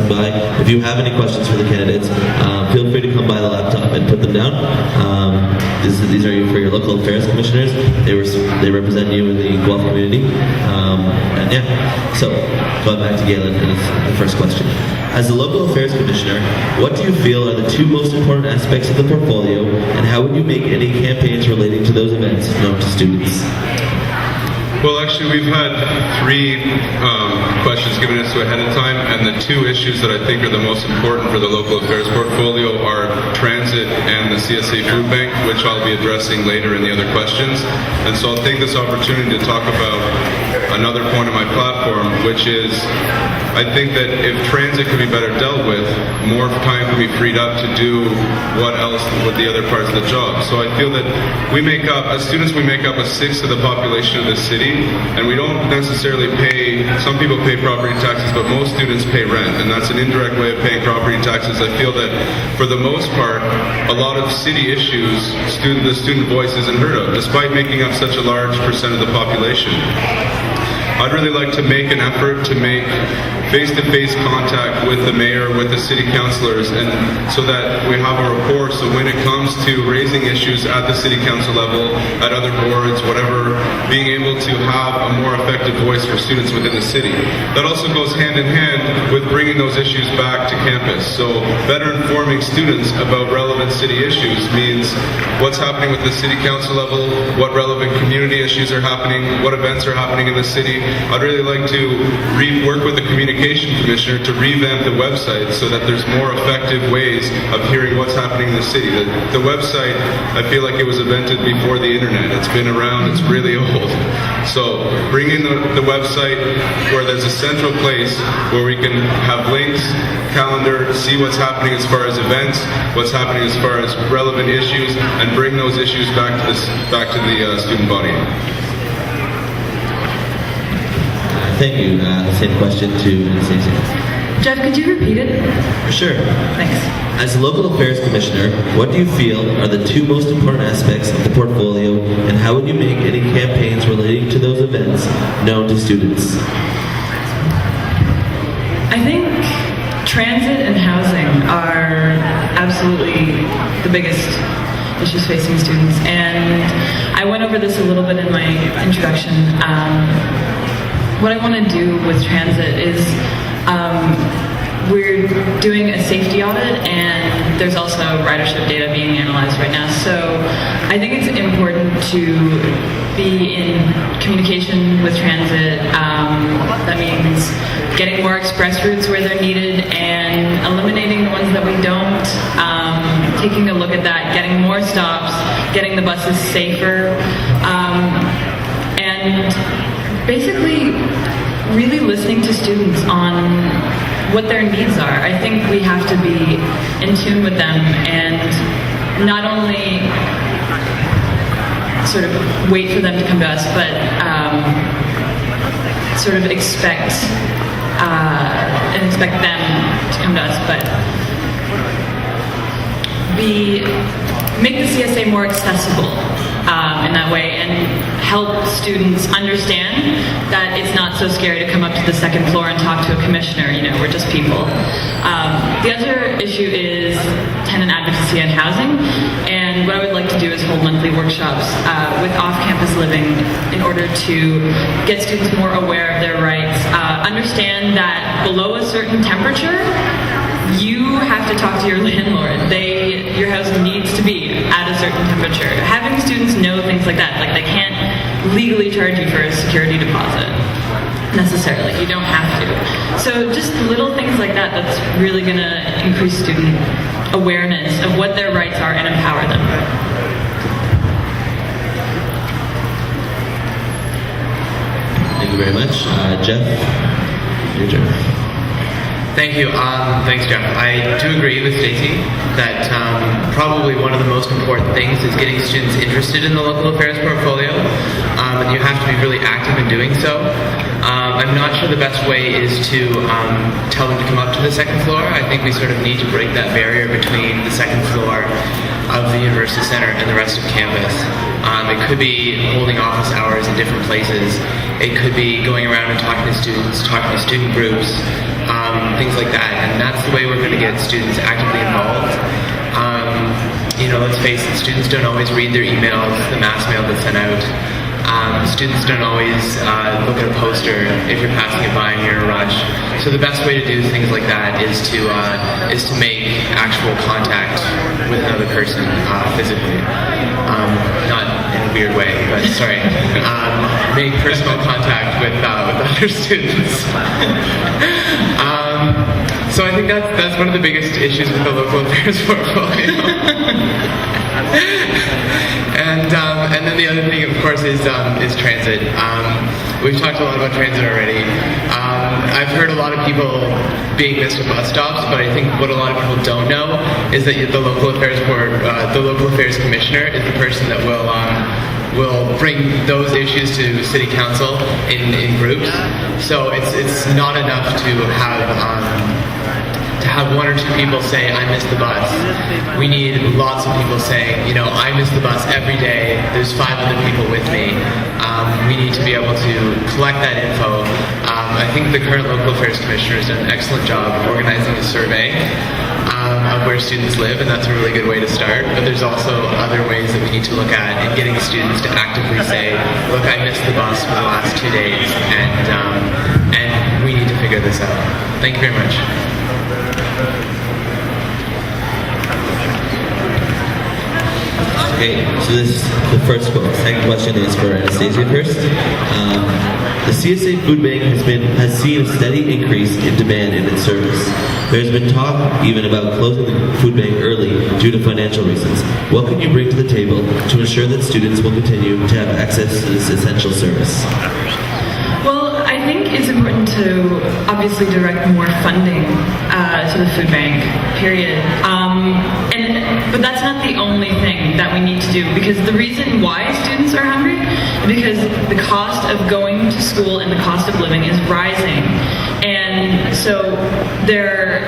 passing by. If you have any questions for the candidates, feel free to come by the laptop and put them down. These are for your local affairs commissioners. They represent you in the Guelph community. And yeah, so going back to Galen and the first question. As the local affairs commissioner, what do you feel are the two most important aspects of the portfolio, and how would you make any campaigns relating to those events known to students? Well, actually, we've had three questions given us ahead of time, and the two issues that I think are the most important for the local affairs portfolio are transit and the CSA food bank, which I'll be addressing later in the other questions. And so I'll take this opportunity to talk about another point of my platform, which is I think that if transit could be better dealt with, more time could be freed up to do what else with the other parts of the job. So I feel that as students, we make up a sixth of the population of the city, and we don't necessarily pay, some people pay property taxes, but most students pay rent, and that's an indirect way of paying property taxes. I feel that for the most part, a lot of city issues, the student voice isn't heard of, despite making up such a large percent of the population. I'd really like to make an effort to make face-to-face contact with the mayor, with the city councilors, and so that we have a rapport, so when it comes to raising issues at the city council level, at other boards, whatever, being able to have a more effective voice for students within the city. That also goes hand in hand with bringing those issues back to campus. So better informing students about relevant city issues means what's happening with the city council level, what relevant community issues are happening, what events are happening in the city. I'd really like to work with the communication commissioner to revamp the website so that there's more effective ways of hearing what's happening in the city. The website, I feel like it was invented before the internet. It's been around, it's really old. So bringing the website where there's a central place where we can have links, calendar, see what's happening as far as events, what's happening as far as relevant issues, and bring those issues back to the student body. Thank you. Same question to Anastasia. Jeff, could you repeat it? For sure. Thanks. As the local affairs commissioner, what do you feel are the two most important aspects of the portfolio, and how would you make any campaigns relating to those events known to students? I think transit and housing are absolutely the biggest issues facing students, and I went over this a little bit in my introduction. What I want to do with transit is we're doing a safety audit, and there's also ridership data being analyzed right now. So I think it's important to be in communication with transit. That means getting more express routes where they're needed and eliminating the ones that we don't, taking a look at that, getting more stops, getting the buses safer, and basically really listening to students on what their needs are. I think we have to be in tune with them and not only sort of wait for them to come to us, but sort of expect them to come to us, but make the CSA more accessible in that way, and help students understand that it's not so scary to come up to the second floor and talk to a commissioner. You know, we're just people. The other issue is tenant advocacy and housing, and what I would like to do is hold monthly workshops with off-campus living in order to get students more aware of their rights, understand that below a certain temperature, you have to talk to your landlord. Your house needs to be at a certain temperature. Having students know things like that, like they can't legally charge you for a security deposit necessarily. You don't have to. So just little things like that, that's really going to increase student awareness of what their rights are and empower them. Thank you very much. Jeff, your turn. Thank you. Thanks, Jeff. I do agree with Stacey that probably one of the most important things is getting students interested in the local affairs portfolio, and you have to be really active in doing so. I'm not sure the best way is to tell them to come up to the second floor. I think we sort of need to break that barrier between the second floor of the University Center and the rest of campus. It could be holding office hours in different places. It could be going around and talking to students, talking to student groups, things like that. And that's the way we're going to get students actively involved. Let's face it, students don't always read their emails, the mass mail that's sent out. Students don't always look at a poster if you're passing it by and you're in a rush. So the best way to do things like that is to make actual contact with another person physically. Not in a weird way, but sorry. Make personal contact with other students. So I think that's one of the biggest issues with the local affairs portfolio. And then the other thing, of course, is transit. We've talked a lot about transit already. I've heard a lot of people being missed at bus stops, but I think what a lot of people don't know is that the local affairs board, the local affairs commissioner, is the person that will bring those issues to city council in groups. So it's not enough to have one or two people say, I missed the bus. We need lots of people saying, I miss the bus every day. There's 5 other people with me. We need to be able to collect that info. I think the current local affairs commissioner has done an excellent job of organizing a survey of where students live, and that's a really good way to start. But there's also other ways that we need to look at in getting students to actively say, look, I missed the bus for the last 2 days, and we need to figure this out. Thank you very much. Okay, so this is the first quote. Second question is for Anastasia first. The CSA Food Bank has seen a steady increase in demand in its service. There has been talk even about closing the food bank early due to financial reasons. What can you bring to the table to ensure that students will continue to have access to this essential service? Well, I think it's important to obviously direct more funding to the food bank, period. But that's not the only thing that we need to do, because the reason why students are hungry is because the cost of going to school and the cost of living is rising. And so they're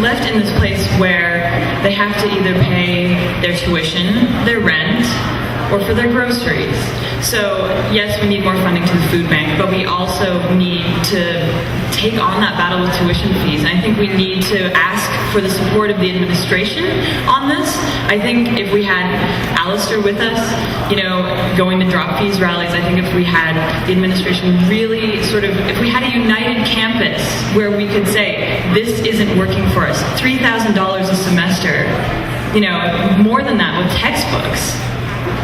left in this place where they have to either pay their tuition, their rent, or for their groceries. So yes, we need more funding to the food bank, but we also need to take on that battle with tuition fees. And I think we need to ask for the support of the administration on this. I think if we had Alistair with us, going to drop fees rallies, I think if we had the administration really if we had a united campus where we could say, this isn't working for us, $3,000 a semester, more than that with textbooks,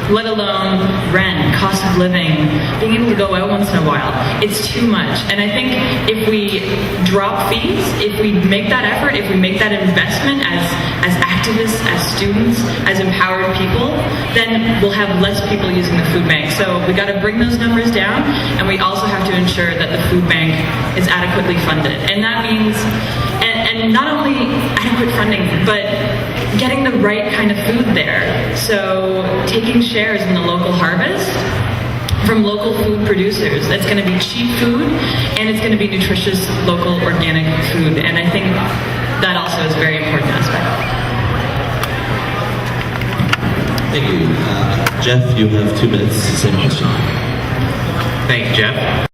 let alone rent, cost of living, being able to go out once in a while. It's too much. And I think if we drop fees, if we make that effort, if we make that investment as activists, as students, as empowered people, then we'll have less people using the food bank. So we got to bring those numbers down, and we also have to ensure that the food bank is adequately funded. And that means, and not only adequate funding, but getting the right kind of food there. So taking shares in the local harvest from local food producers. That's going to be cheap food, and it's going to be nutritious, local, organic food. And I think that also is a very important aspect. Thank you. Jeff, you have 2 minutes. Same question. Thank you, Jeff.